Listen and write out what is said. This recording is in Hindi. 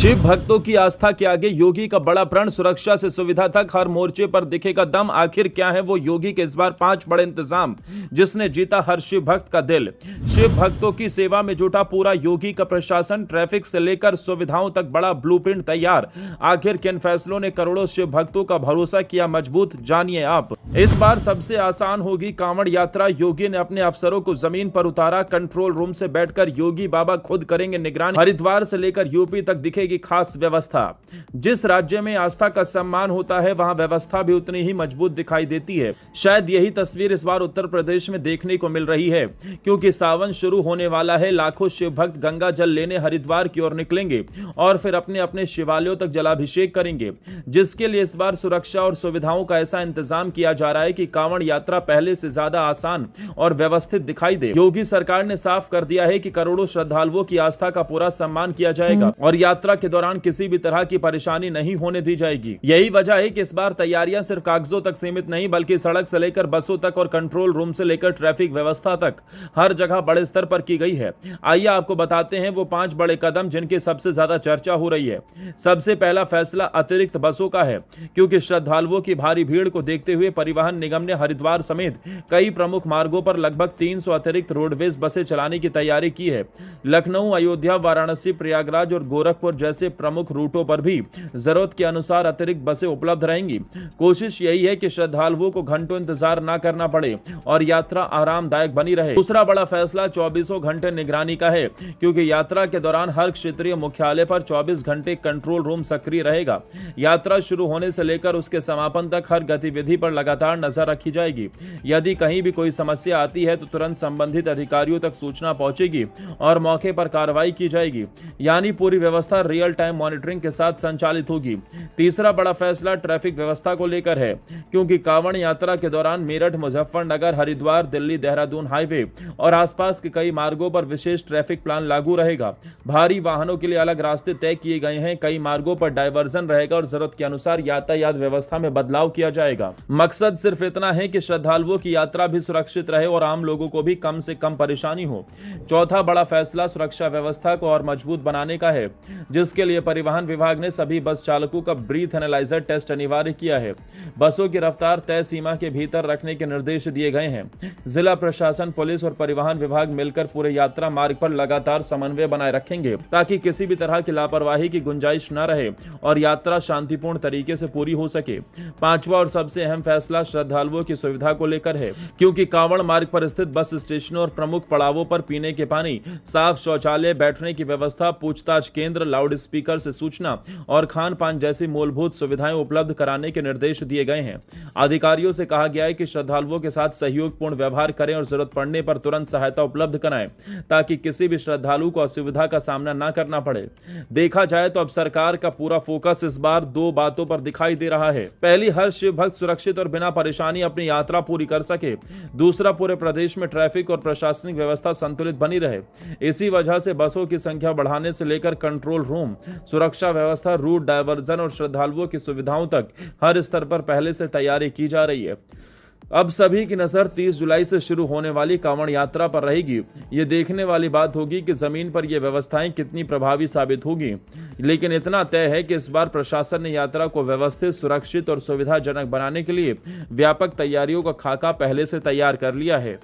शिव भक्तों की आस्था के आगे योगी का बड़ा प्रण, सुरक्षा से सुविधा तक हर मोर्चे पर दिखेगा दम। आखिर क्या है वो योगी के इस बार 5 बड़े इंतजाम जिसने जीता हर शिव भक्त का दिल। शिव भक्तों की सेवा में जुटा पूरा योगी का प्रशासन, ट्रैफिक से लेकर सुविधाओं तक बड़ा ब्लूप्रिंट तैयार। आखिर किन फैसलों ने करोड़ों शिव भक्तों का भरोसा किया मजबूत, जानिए आप। इस बार सबसे आसान होगी कांवड़ यात्रा। योगी ने अपने अफसरों को जमीन पर उतारा, कंट्रोल रूम से बैठकर योगी बाबा खुद करेंगे निगरानी। हरिद्वार से लेकर यूपी तक दिखेगी खास व्यवस्था। जिस राज्य में आस्था का सम्मान होता है वहां व्यवस्था भी उतनी ही मजबूत दिखाई देती है। शायद यही तस्वीर इस बार उत्तर प्रदेश में देखने को मिल रही है, क्योंकि सावन शुरू होने वाला है। लाखों शिव भक्त गंगा जल लेने हरिद्वार की ओर निकलेंगे और फिर अपने अपने शिवालयों तक जलाभिषेक करेंगे, जिसके लिए इस बार सुरक्षा और सुविधाओं का ऐसा इंतजाम किया जा रहा है कि कांवड़ यात्रा पहले से ज्यादा आसान और व्यवस्थित दिखाई दे। योगी सरकार ने साफ कर दिया है कि करोड़ों श्रद्धालुओं की आस्था का पूरा सम्मान किया जाएगा और यात्रा के दौरान किसी भी तरह की परेशानी नहीं होने दी जाएगी। यही वजह है कि इस बार तैयारियां सिर्फ कागजों तक सीमित नहीं, बल्कि सड़क से लेकर बसों तक और कंट्रोल रूम से लेकर ट्रैफिक व्यवस्था तक हर जगह बड़े स्तर पर की गई है। आइए आपको बताते हैं वो 5 बड़े कदम जिनकी सबसे ज्यादा चर्चा हो रही है। सबसे पहला फैसला अतिरिक्त बसों का है, क्योंकि श्रद्धालुओं की भारी भीड़ को देखते हुए परिवहन निगम ने हरिद्वार समेत कई प्रमुख मार्गों पर लगभग 300 अतिरिक्त रोडवेज बसें चलाने की तैयारी की है। लखनऊ, अयोध्या, वाराणसी, प्रयागराज और गोरखपुर जैसे प्रमुख रूटों पर भी जरूरत के अनुसार अतिरिक्त बसें उपलब्ध रहेंगी। कोशिश यही है कि श्रद्धालुओं को घंटों इंतजार न करना पड़े और यात्रा आरामदायक बनी रहे। दूसरा बड़ा फैसला 24 घंटे निगरानी का है, क्योंकि यात्रा के दौरान हर क्षेत्रीय मुख्यालय पर 24 घंटे कंट्रोल रूम सक्रिय रहेगा। यात्रा शुरू होने से लेकर उसके समापन तक हर गतिविधि पर लगातार नजर रखी जाएगी। यदि कहीं भी कोई समस्या आती है तो तुरंत संबंधित अधिकारियों तक सूचना पहुंचेगी और मौके पर कार्रवाई की जाएगी, यानी पूरी व्यवस्था रियल टाइम मॉनिटरिंग के साथ संचालित होगी। तीसरा बड़ा फैसला ट्रैफिक व्यवस्था को लेकर है, क्योंकि कांवड़ यात्रा के दौरान मेरठ, मुजफ्फरनगर, हरिद्वार, दिल्ली, देहरादून हाईवे और आसपास के कई मार्गों पर विशेष ट्रैफिक प्लान लागू रहेगा। भारी वाहनों के लिए अलग रास्ते तय किए गए हैं, कई मार्गों पर डायवर्जन रहेगा और जरूरत के अनुसार यातायात व्यवस्था में बदलाव किया जाएगा। मकसद सिर्फ इतना है कि श्रद्धालुओं की यात्रा भी सुरक्षित रहे और आम लोगों को भी कम से कम परेशानी हो। चौथा बड़ा फैसला सुरक्षा व्यवस्था को और मजबूत बनाने का है, जिसके लिए परिवहन विभाग ने सभी बस चालकों का ब्रीथ एनालाइजर टेस्ट अनिवार्य किया है। बसों की रफ्तार तय सीमा के भीतर रखने के निर्देश दिए गए हैं। जिला प्रशासन, पुलिस और परिवहन विभाग मिलकर पूरे यात्रा मार्ग पर लगातार समन्वय बनाए रखेंगे, ताकि किसी भी तरह की लापरवाही की गुंजाइश न रहे और यात्रा शांतिपूर्ण तरीके से पूरी हो सके। पांचवा और सबसे अहम फैसला श्रद्धालुओं की सुविधा को लेकर है, क्योंकि कांवड़ मार्ग पर स्थित बस स्टेशनों और प्रमुख पड़ावों पर पीने के पानी, साफ शौचालय, बैठने की व्यवस्था, पूछताछ केंद्र, लाउड स्पीकर से सूचना और खान पान जैसी मूलभूत सुविधाएं उपलब्ध कराने के निर्देश दिए गए हैं। अधिकारियों से कहा गया है कि श्रद्धालुओं के साथ सहयोगपूर्ण व्यवहार करें और जरूरत पड़ने पर तुरंत सहायता उपलब्ध कराएं, ताकि किसी भी श्रद्धालु को असुविधा का सामना न करना पड़े। देखा जाए तो अब सरकार का पूरा फोकस इस बार 2 बातों पर दिखाई दे रहा है। पहली, हर शिव भक्त सुरक्षित और बिना परेशानी अपनी यात्रा पूरी कर सके। दूसरा, पूरे प्रदेश में ट्रैफिक और प्रशासनिक व्यवस्था संतुलित बनी रहे। इसी वजह से बसों की संख्या बढ़ाने से लेकर कंट्रोल रूम, सुरक्षा व्यवस्था, रूट डायवर्जन और श्रद्धालुओं की सुविधाओं तक हर स्तर पर पहले से तैयारी की जा रही है। अब सभी की नजर 30 जुलाई से शुरू होने वाली कांवड़ यात्रा पर रहेगी। ये देखने वाली बात होगी कि जमीन पर ये व्यवस्थाएं कितनी प्रभावी साबित होगी। लेकिन इतना तय है कि इस बार प्रशासन ने यात्रा को व्यवस्थित, सुरक्षित और सुविधाजनक बनाने के लिए व्यापक तैयारियों का खाका पहले से तैयार कर लिया है।